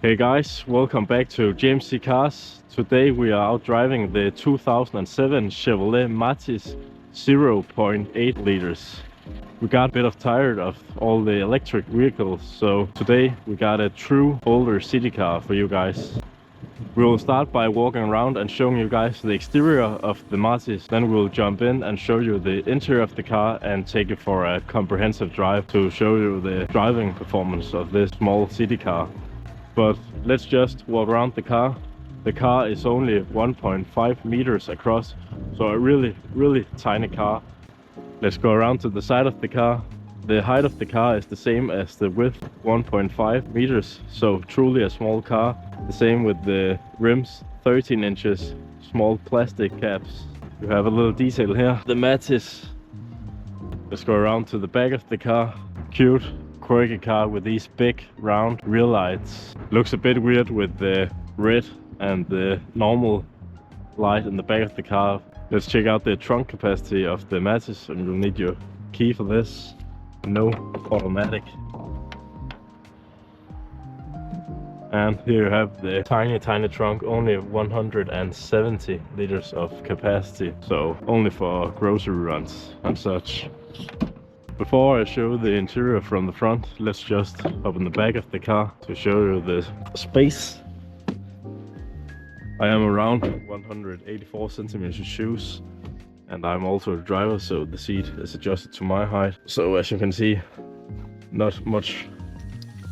Hey guys, welcome back to JMC Cars. Today we are out driving the 2007 Chevrolet Matiz 0.8 liters. We got a bit tired of all the electric vehicles, so today we got a true older city car for you guys. We will start by walking around and showing you guys the exterior of the Matiz. Then we'll jump in and show you the interior of the car and take you for a comprehensive drive to show you the driving performance of this small city car. But let's just walk around the car. The car is only 1.5 meters across, so a really tiny car. Let's go around to the side of the car. The height of the car is the same as the width, 1.5 meters, so truly a small car. The same with the rims, 13 inches, small plastic caps. You have a little detail here. The Matiz. Let's go around to the back of the car. Cute, quirky car with these big round rear lights. Looks a bit weird with the red and the normal light in the back of the car. Let's check out the trunk capacity of the Matiz, and you'll need your key for this. No automatic. And here you have the tiny trunk, only 170 liters of capacity, so only for grocery runs and such. Before I show the interior from the front, let's just hop in the back of the car to show you the space. I am around 184 centimeters shoes, and I'm also a driver, so the seat is adjusted to my height. So as you can see, not much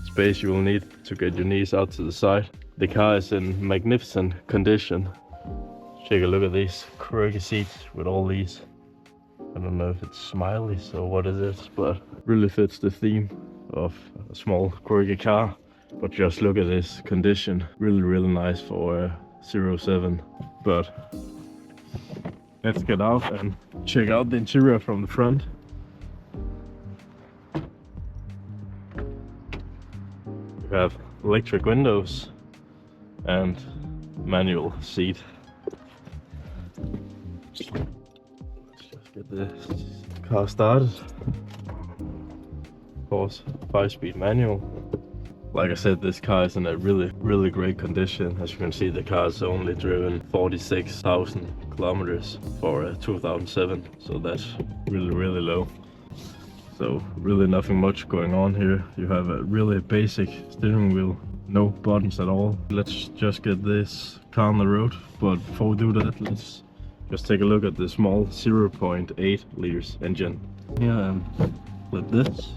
space you will need to get your knees out to the side. The car is in magnificent condition. Take a look at these quirky seats with all these, I don't know if it's smileys or what it is, but really fits the theme of a small quirky car. But just look at this condition, really nice for a 07. But let's get out and check out the interior from the front. We have electric windows and manual seat. Let's just get the car started. Of course, 5-speed manual. Like I said, this car is in a really great condition. As you can see, the car is only driven 46,000 kilometers for a 2007, so that's really low. So really nothing much going on here. You have a really basic steering wheel, no buttons at all. Let's just get this car on the road, but before we do that, let's just take a look at the small 0.8 liters engine. Here, and flip this.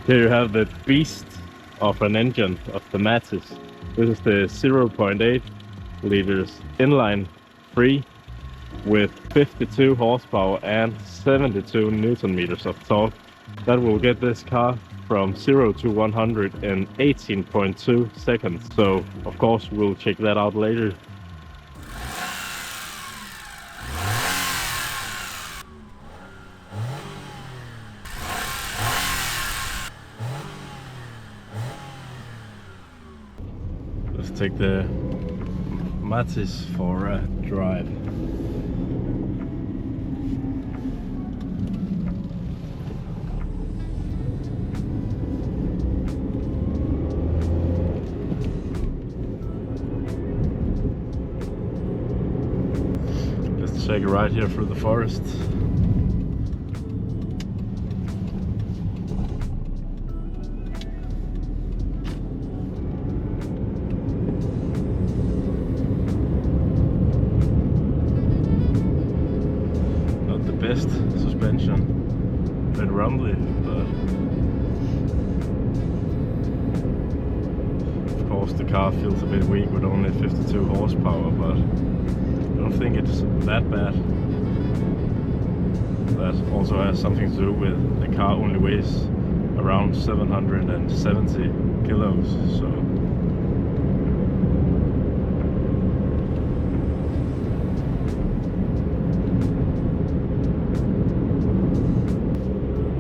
Here you have the beast of an engine of the Matiz. This is the 0.8 liters inline 3 with 52 horsepower and 72 Newton meters of torque. That will get this car from 0 to 100 in 18.2 seconds. So of course we'll check that out later. Let's take the Matiz for a drive. Let's take a ride here through the forest. Best suspension, a bit rumbly, but of course the car feels a bit weak with only 52 horsepower, but I don't think it's that bad. That also has something to do with the car only weighs around 770 kilos, so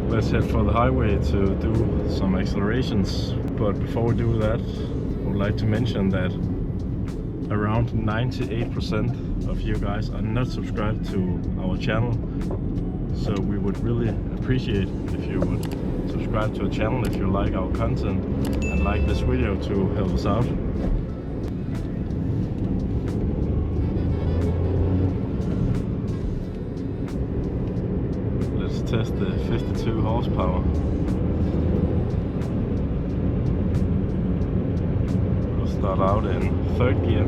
let's head for the highway to do some accelerations. But before we do that, I would like to mention that around 98% of you guys are not subscribed to our channel, so we would really appreciate if you would subscribe subscribe to the channel if you like our content and like this video to help us out. Let's test the 52 horsepower. We'll start out in 3rd gear.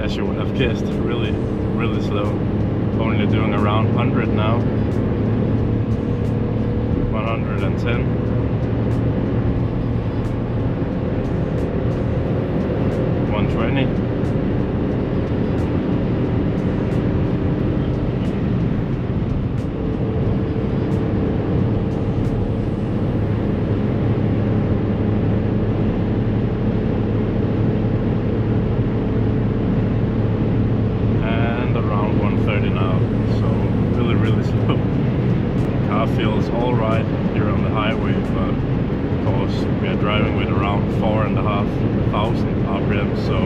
As you would have guessed, really slow. Only doing around 100 now. 110. 120. Feels alright here on the highway, but of course we are driving with around 4,500 RPM, so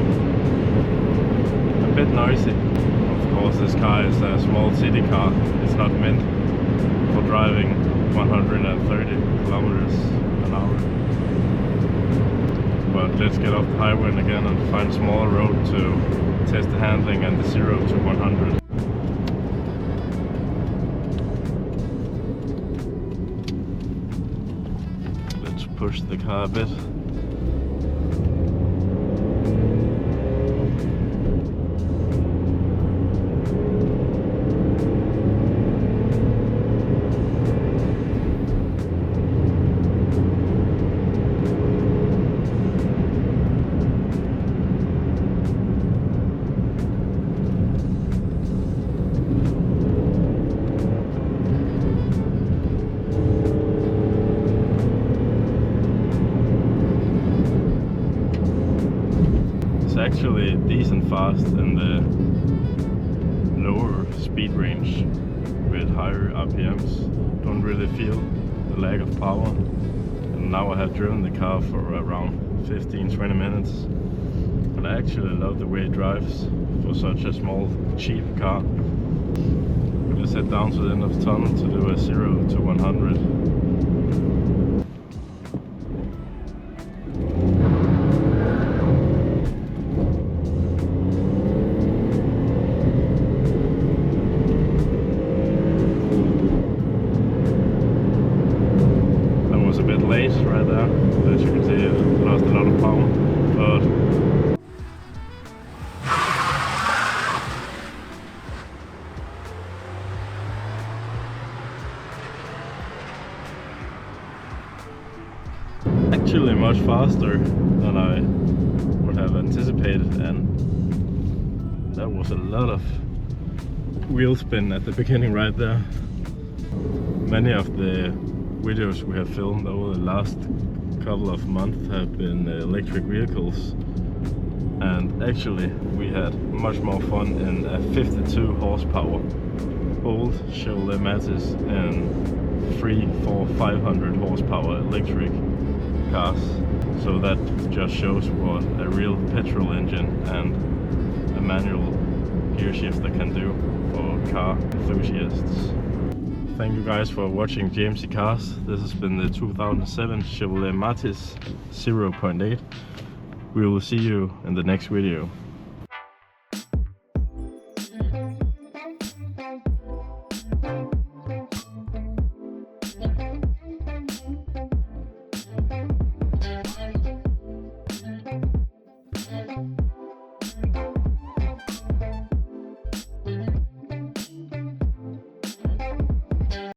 a bit noisy. Of course this car is a small city car, it's not meant for driving 130 kilometers an hour. But let's get off the highway again and find a smaller road to test the handling and the 0 to 100. Push the car a bit. Actually decent fast in the lower speed range with higher RPMs. Don't really feel the lack of power. And now I have driven the car for around 15-20 minutes, and I actually love the way it drives for such a small, cheap car. Let's head down to the end of the tunnel to do a 0 to 100. Late right there, as you can see, it lost a lot of power, but actually much faster than I would have anticipated, and that was a lot of wheel spin at the beginning right there. Many of the videos we have filmed over the last couple of months have been electric vehicles, and actually we had much more fun in a 52 horsepower old Chevrolet Matiz and 500 horsepower electric cars. So that just shows what a real petrol engine and a manual gear shifter can do for car enthusiasts. Thank you guys for watching JMC Cars. This has been the 2007 Chevrolet Matiz 0.8. We will see you in the next video.